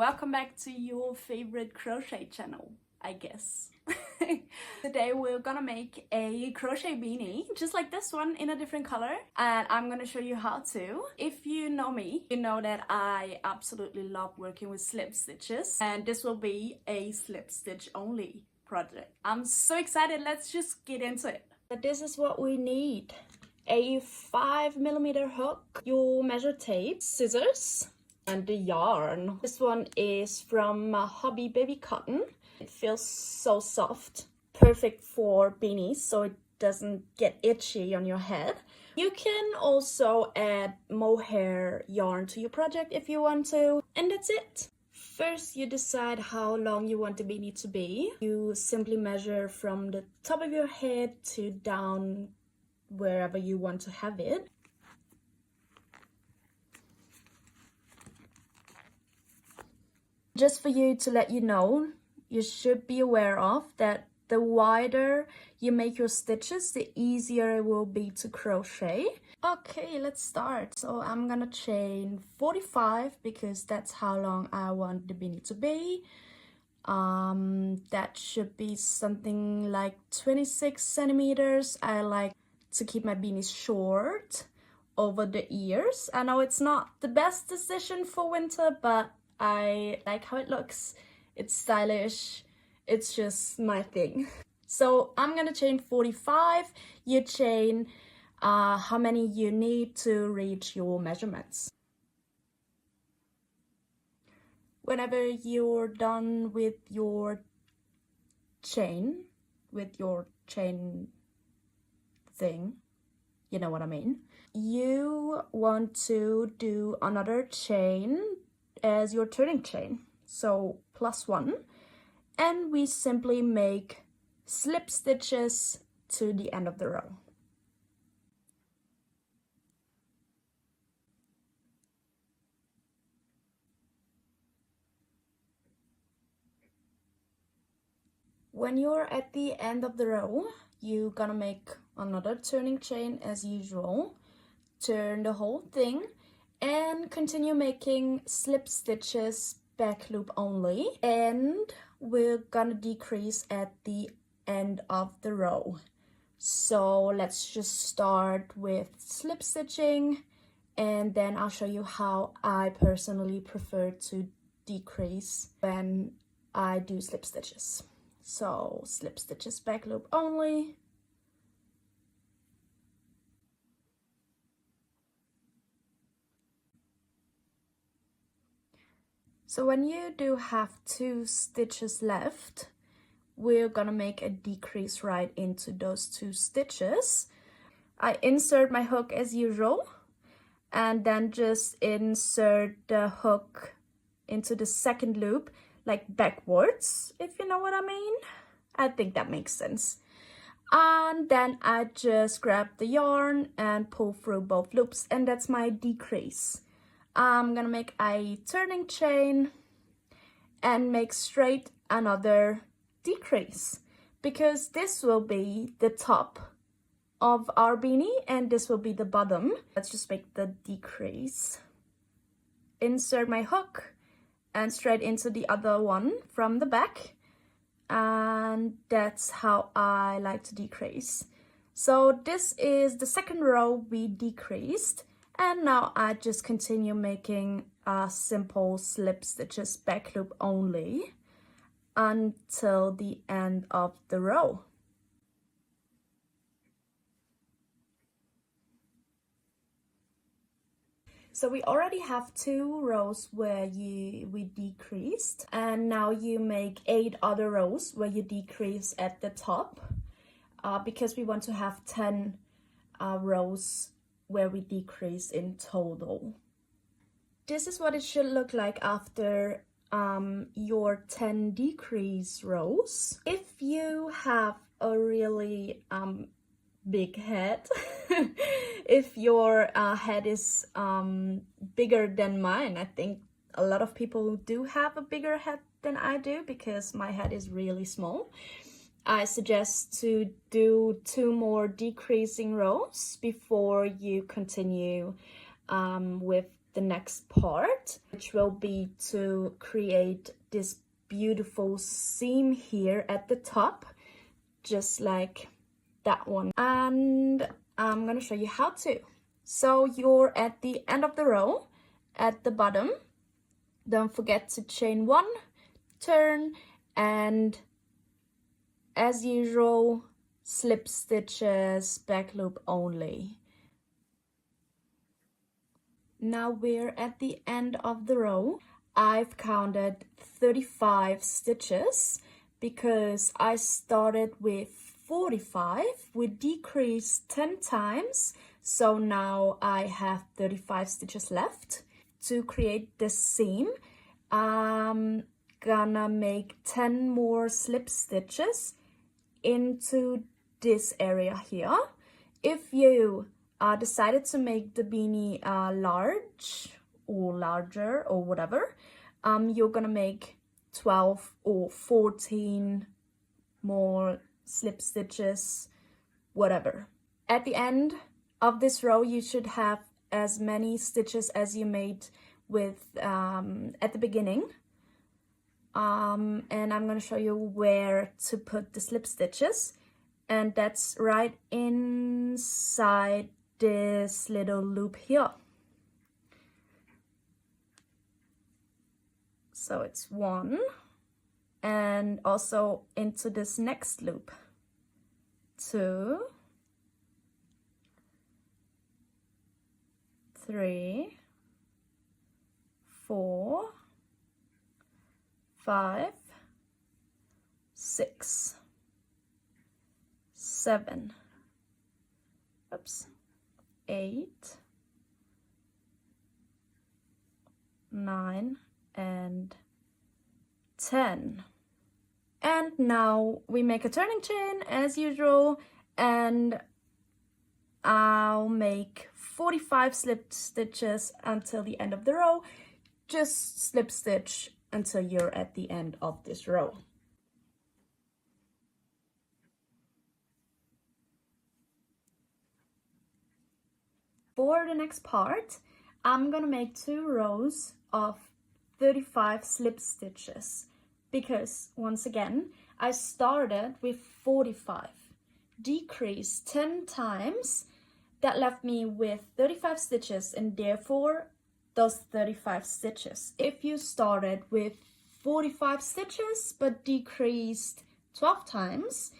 welcome back to your favorite crochet channel, I guess. Today we're gonna make a crochet beanie, just like this one in a different color, and I'm gonna show you how to. If you know me, you know that I absolutely love working with slip stitches, and this will be a slip stitch only project. I'm so excited, let's just get into it. But this is what we need: a 5mm hook, your measure tape, scissors, and the yarn. This one is from Hobby Baby Cotton. It feels so soft, perfect for beanies so it doesn't get itchy on your head. You can also add mohair yarn to your project if you want to, and that's it. First, you decide how long you want the beanie to be. You simply measure from the top of your head to down wherever you want to have it. Just for you to let you know, you should be aware of that the wider you make your stitches, the easier it will be to crochet. Okay, let's start. So I'm gonna chain 45 because that's how long I want the beanie to be. That should be something like 26 centimeters. I like to keep my beanies short over the ears. I know it's not the best decision for winter, but I like how it looks. It's stylish. It's just my thing. So I'm gonna chain 45. You chain how many you need to reach your measurements. Whenever you're done with your chain thing, you know what I mean, you want to do another chain as your turning chain, so +1, and we simply make slip stitches to the end of the row. When you're at the end of the row, you're gonna make another turning chain as usual, turn the whole thing, and continue making slip stitches back loop only, and we're gonna decrease at the end of the row. So let's just start with slip stitching, and then I'll show you how I personally prefer to decrease when I do slip stitches. So slip stitches back loop only. So when you do have 2 stitches left, we're gonna make a decrease right into those 2 stitches. I insert my hook as usual, and then just insert the hook into the second loop, like backwards, if you know what I mean. I think that makes sense. And then I just grab the yarn and pull through both loops, and that's my decrease. I'm gonna make a turning chain and make straight another decrease, because this will be the top of our beanie and this will be the bottom. Let's just make the decrease. Insert my hook and straight into the other one from the back, and that's how I like to decrease. So this is the second row we decreased, and now I just continue making simple slip stitches back loop only until the end of the row. So we already have 2 rows where we decreased, and now you make 8 other rows where you decrease at the top, because we want to have 10 rows where we decrease in total. This is what it should look like after your 10 decrease rows. If you have a really big head, if your head is bigger than mine, I think a lot of people do have a bigger head than I do because my head is really small. I suggest to do 2 more decreasing rows before you continue with the next part, which will be to create this beautiful seam here at the top, just like that one. And I'm gonna show you how to. So you're at the end of the row, at the bottom. Don't forget to chain 1, turn, and as usual, slip stitches, back loop only. Now we're at the end of the row. I've counted 35 stitches because I started with 45. We decreased 10 times, so now I have 35 stitches left. To create the seam, I'm gonna make 10 more slip stitches into this area here. If you decided to make the beanie large or larger or whatever, you're gonna make 12 or 14 more slip stitches, whatever. At the end of this row, you should have as many stitches as you made with at the beginning. And I'm gonna show you where to put the slip stitches, and that's right inside this little loop here. So it's 1, and also into this next loop, 2, 3, 4, 5, 6, 7, 8, 9, and 10. And now we make a turning chain as usual, and I'll make 45 slip stitches until the end of the row. Just slip stitch until you're at the end of this row. For the next part, I'm gonna make 2 rows of 35 slip stitches because, once again, I started with 45, decreased 10 times. That left me with 35 stitches, and therefore those 35 stitches. If you started with 45 stitches but decreased 12 times,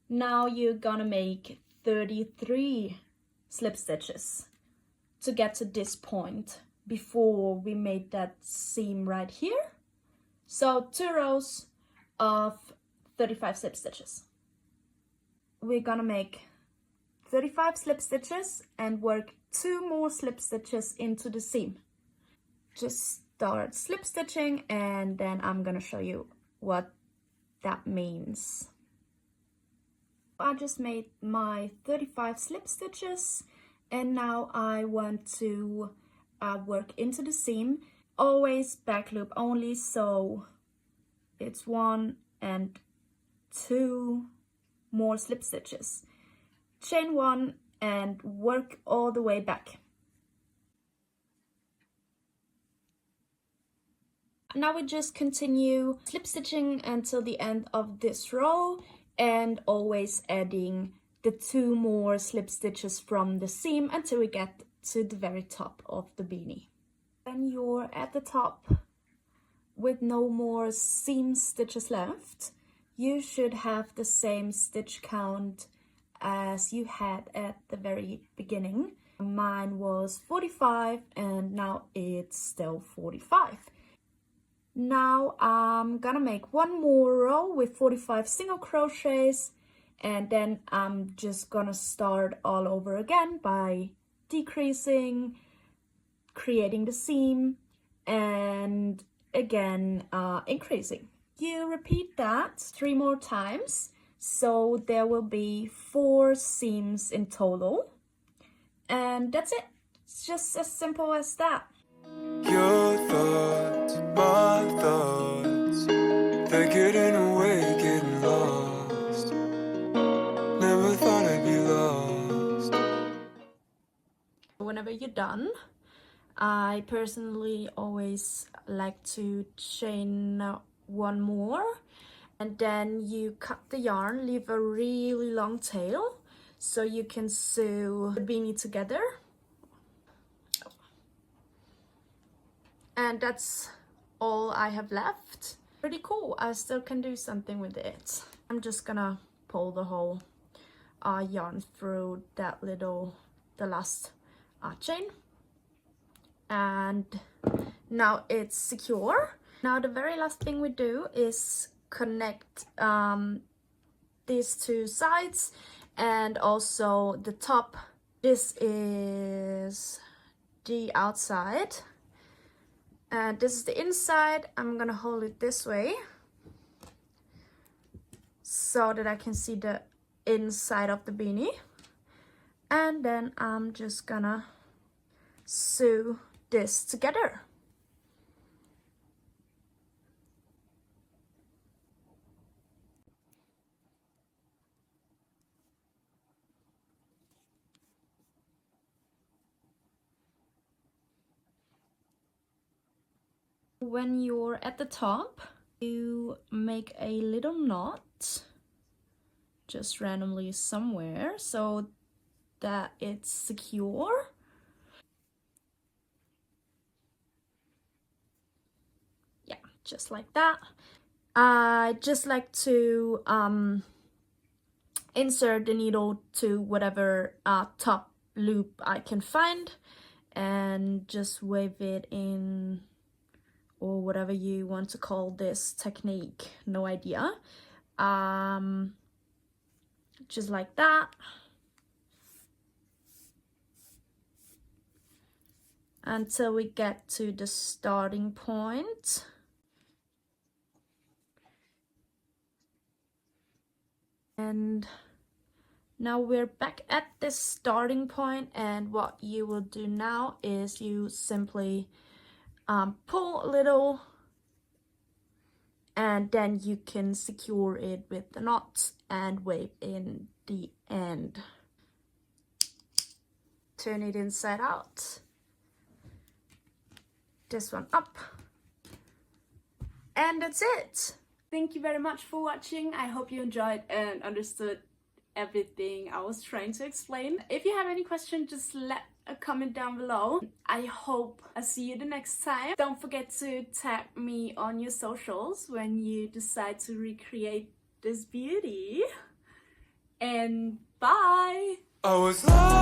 now you're gonna make 33 slip stitches to get to this point before we made that seam right here. So 2 rows of 35 slip stitches. We're gonna make 35 slip stitches and work 2 more slip stitches into the seam. Just start slip stitching, and then I'm gonna show you what that means. I just made my 35 slip stitches, and now I want to work into the seam. Always back loop only, so it's 1 and 2 more slip stitches. Chain 1 and work all the way back. Now we just continue slip stitching until the end of this row, and always adding the 2 more slip stitches from the seam until we get to the very top of the beanie. When you're at the top with no more seam stitches left, you should have the same stitch count as you had at the very beginning. Mine was 45, and now it's still 45. Now I'm gonna make 1 more row with 45 single crochets, and then I'm just gonna start all over again by decreasing, creating the seam, and again increasing. You repeat that 3 more times, so there will be 4 seams in total, and that's it. It's just as simple as that. Your thoughts, my thoughts, they're getting away, getting lost. Never thought I'd be lost. Whenever you're done, I personally always like to chain one more, and then you cut the yarn, leave a really long tail so you can sew the beanie together. And that's all I have left. Pretty cool. I still can do something with it. I'm just gonna pull the whole yarn through that the last chain, and now it's secure. Now the very last thing we do is connect these two sides and also the top. This is the outside and this is the inside. I'm gonna hold it this way so that I can see the inside of the beanie, and then I'm just gonna sew this together. When you're at the top, you make a little knot just randomly somewhere so that it's secure. Yeah, just like that. I just like to insert the needle to whatever top loop I can find and just wave it in, or whatever you want to call this technique, no idea. Just like that. Until we get to the starting point. And now we're back at this starting point, and what you will do now is you simply pull a little, and then you can secure it with the knots and wave in the end. Turn it inside out. This one up. And that's it. Thank you very much for watching. I hope you enjoyed and understood everything I was trying to explain. If you have any questions, just let a comment down below. I hope I see you the next time. Don't forget to tag me on your socials when you decide to recreate this beauty. And bye! I was lost.